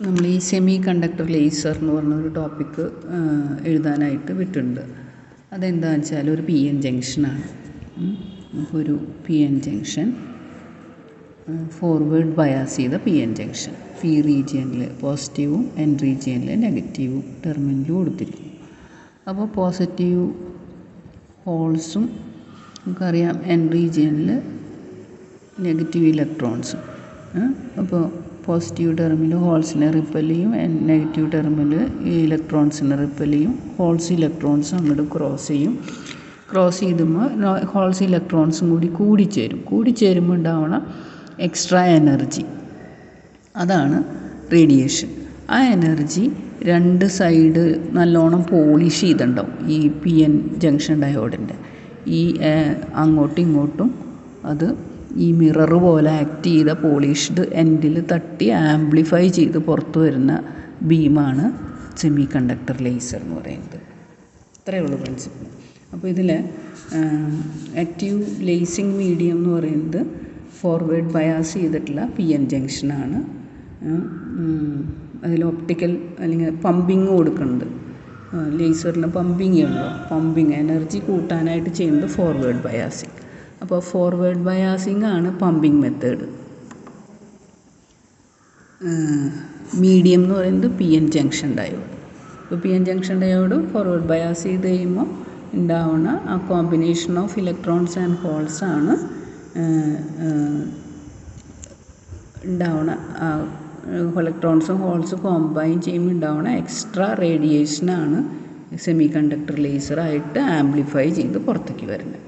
നമ്മൾ ഈ semi conductor laser എന്ന് പറഞ്ഞൊരു ടോപ്പിക്ക് എഴുതാനായിട്ട് വിട്ടിട്ടുണ്ട്. അതെന്താണെന്ന് വെച്ചാൽ ഒരു പി എൻ ജംഗ്ഷനാണ്. അപ്പോൾ ഒരു P N junction, forward bias ചെയ്ത പി എൻ ജംഗ്ഷൻ, പി റീജിയനിൽ പോസിറ്റീവും എൻ റീജിയനിൽ നെഗറ്റീവും ടെർമിനൽ കൊടുത്തിരിക്കും. അപ്പോൾ പോസിറ്റീവ് ഹോൾസും നമുക്കറിയാം, എൻ റീജിയനിൽ നെഗറ്റീവ് ഇലക്ട്രോൺസും. അപ്പോൾ പോസിറ്റീവ് ടെർമിനൽ ഹോൾസിനെ റിപ്പൽ ചെയ്യും, നെഗറ്റീവ് ടെർമിനൽ ഇലക്ട്രോൺസിനെ റിപ്പൽ ചെയ്യും. ഹോൾസ് ഇലക്ട്രോൺസ് അങ്ങോട്ട് ക്രോസ് ചെയ്യും. ക്രോസ് ചെയ്തുമ്പോൾ ഹോൾസ് ഇലക്ട്രോൺസും കൂടിച്ചേരുമ്പോൾ ഉണ്ടാവണം എക്സ്ട്രാ എനർജി. അതാണ് റേഡിയേഷൻ. ആ എനർജി രണ്ട് സൈഡ് നല്ലോണം പോളിഷ് ചെയ്തിട്ടുണ്ടാവും ഈ പി എൻ ജംഗ്ഷൻ ഡയോഡിൻ്റെ. ഈ അങ്ങോട്ടും ഇങ്ങോട്ടും അത് ഈ മിറർ പോലെ ആക്ട് ചെയ്ത പോളിഷ്ഡ് എൻഡിൽ തട്ടി ആംപ്ലിഫൈ ചെയ്ത് പുറത്തു വരുന്ന ബീമാണ് സെമി കണ്ടക്ടർ ലേസർ എന്ന് പറയുന്നത്. ഇത്രയേ ഉള്ളൂ പ്രിൻസിപ്പിൾ. അപ്പോൾ ഇതിൽ ആക്റ്റീവ് ലേസിങ് മീഡിയം എന്ന് പറയുന്നത് ഫോർവേഡ് ബയാസ് ചെയ്തിട്ടുള്ള പി എൻ ജംഗ്ഷനാണ്. അതിൽ ഒപ്റ്റിക്കൽ അല്ലെങ്കിൽ പമ്പിങ് കൊടുക്കുന്നുണ്ട്. ലേസറിന് പമ്പിങ് ഉണ്ടോ? പമ്പിങ് എനർജി കൂട്ടാനായിട്ട് ചെയ്യുന്നത് ഫോർവേഡ് ബയാസിങ്. അപ്പോൾ ഫോർവേഡ് ബയാസിങ് ആണ് പമ്പിങ് മെത്തേഡ്. മീഡിയം എന്ന് പറയുന്നത് പി എൻ ജംഗ്ഷൻ ഡയോഡ്. ഇപ്പോൾ P N junction diode forward bias ചെയ്ത് കഴിയുമ്പോൾ ഉണ്ടാവുന്ന ആ combination of electrons and holes ആണ് ഉണ്ടാവുന്ന ഇലക്ട്രോൺസും ഹോൾസും കോമ്പൈൻ ചെയ്യുമ്പോൾ ഉണ്ടാവുന്ന എക്സ്ട്രാ റേഡിയേഷനാണ് സെമി കണ്ടക്ടർ ലേസറായിട്ട് ആംപ്ലിഫൈ ചെയ്ത് പുറത്തേക്ക് വരുന്നത്.